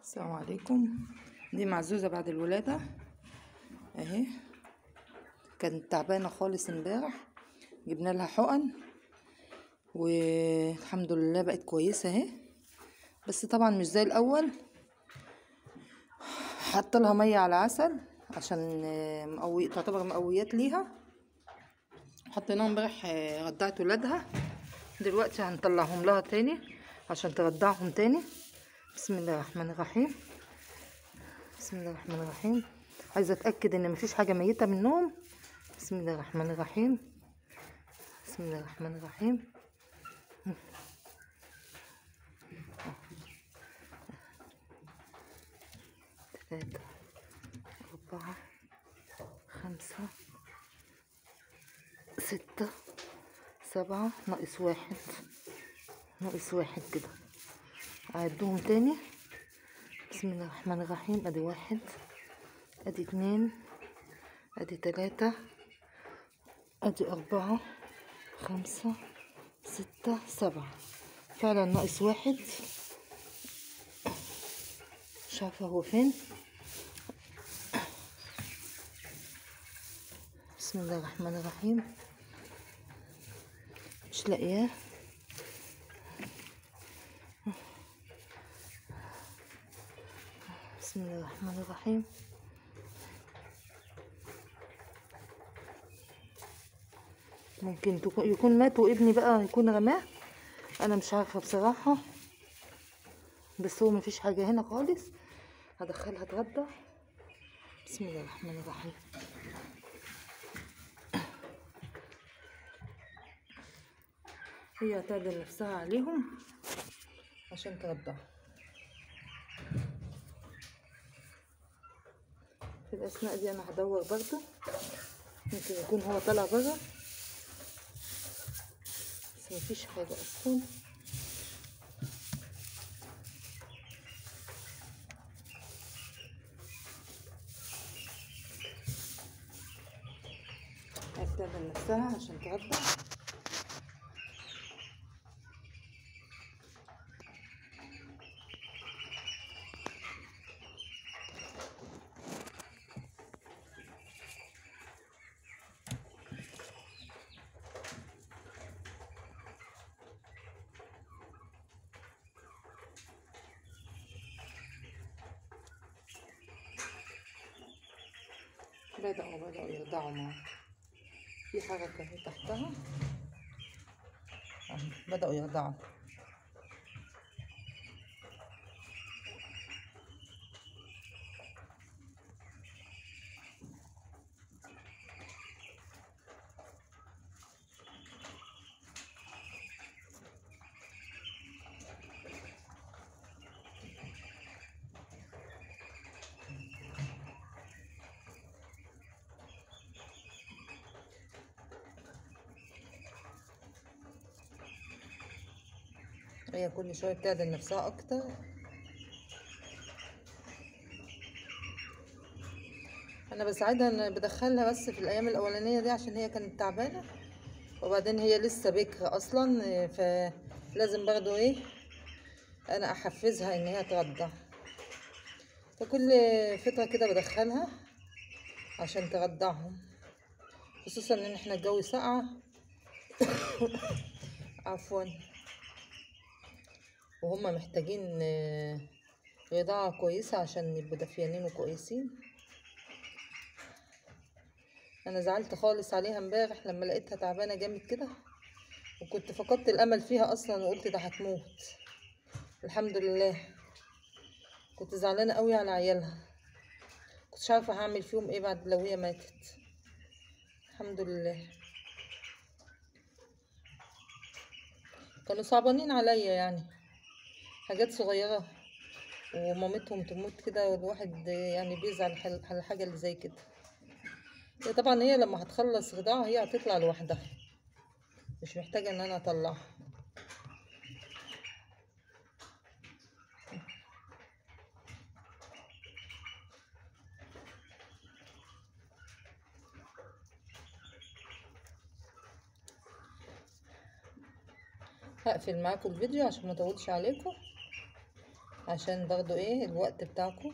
السلام عليكم. دي معزوزة بعد الولادة اهي، كانت تعبانة خالص امبارح، جبنا لها حقن والحمد لله بقت كويسة اهي، بس طبعا مش زي الاول. حط لها مية على عسل عشان تعتبر مقويات ليها. حطيناها امبارح رضعت ولادها، دلوقتي هنطلعهم لها تاني عشان ترضعهم تاني. بسم الله الرحمن الرحيم، بسم الله الرحمن الرحيم. عايزه اتاكد ان مفيش حاجه ميته منهم. بسم الله الرحمن الرحيم، بسم الله الرحمن الرحيم. 3 4 5 6 7 ناقص 1 ناقص 1 كده. اعدهم تاني. بسم الله الرحمن الرحيم. ادي 1 ادي 2 ادي 3 ادي 4 5 6 7. فعلا ناقص 1، مش عارفه هو فين. بسم الله الرحمن الرحيم، مش لاقياه. بسم الله الرحمن الرحيم. ممكن يكون مات وابني بقى يكون رماه، انا مش عارفه بصراحه، بس هو مفيش حاجه هنا خالص. هدخلها اتغدى. بسم الله الرحمن الرحيم. هي هتعدل نفسها عليهم عشان ترضعهم. في الاثناء دي انا هدور برضو، ممكن يكون هو طالع بره، بس مفيش حاجه اصلا. هتعدل نفسها عشان ترضع. بدأوا يرضعوا معاه. في حركة اهي تحتها، بدأوا يرضعوا. هي كل شوية بتعدل نفسها أكتر. أنا بساعدها، أنا بدخلها بس في الأيام الأولانية دي عشان هي كانت تعبانة، وبعدين هي لسه بكر أصلا، فلازم برضو أنا أحفزها إن هي ترضع. فكل فترة كده بدخلها عشان ترضعهم، خصوصا إن احنا الجو ساقعة. عفوا. وهم محتاجين رضاعة كويسة عشان يبقوا دافيانين وكويسين. انا زعلت خالص عليها امبارح لما لقيتها تعبانه جامد كده، وكنت فقدت الامل فيها اصلا وقلت ده هتموت. الحمد لله. كنت زعلانه قوي على عيالها، كنتش عارفه هعمل فيهم ايه بعد لو هي ماتت. الحمد لله. كانوا صعبانين عليا، يعني حاجات صغيره ومامتهم تموت كده، والواحد يعني بيزعل على الحاجه اللي زي كده. طبعا هي لما هتخلص رضاعة هي هتطلع لوحدها، مش محتاجه ان انا اطلعها. هقفل معاكم الفيديو عشان ما اطولش عليكم. عشان برضو ايه الوقت بتاعكم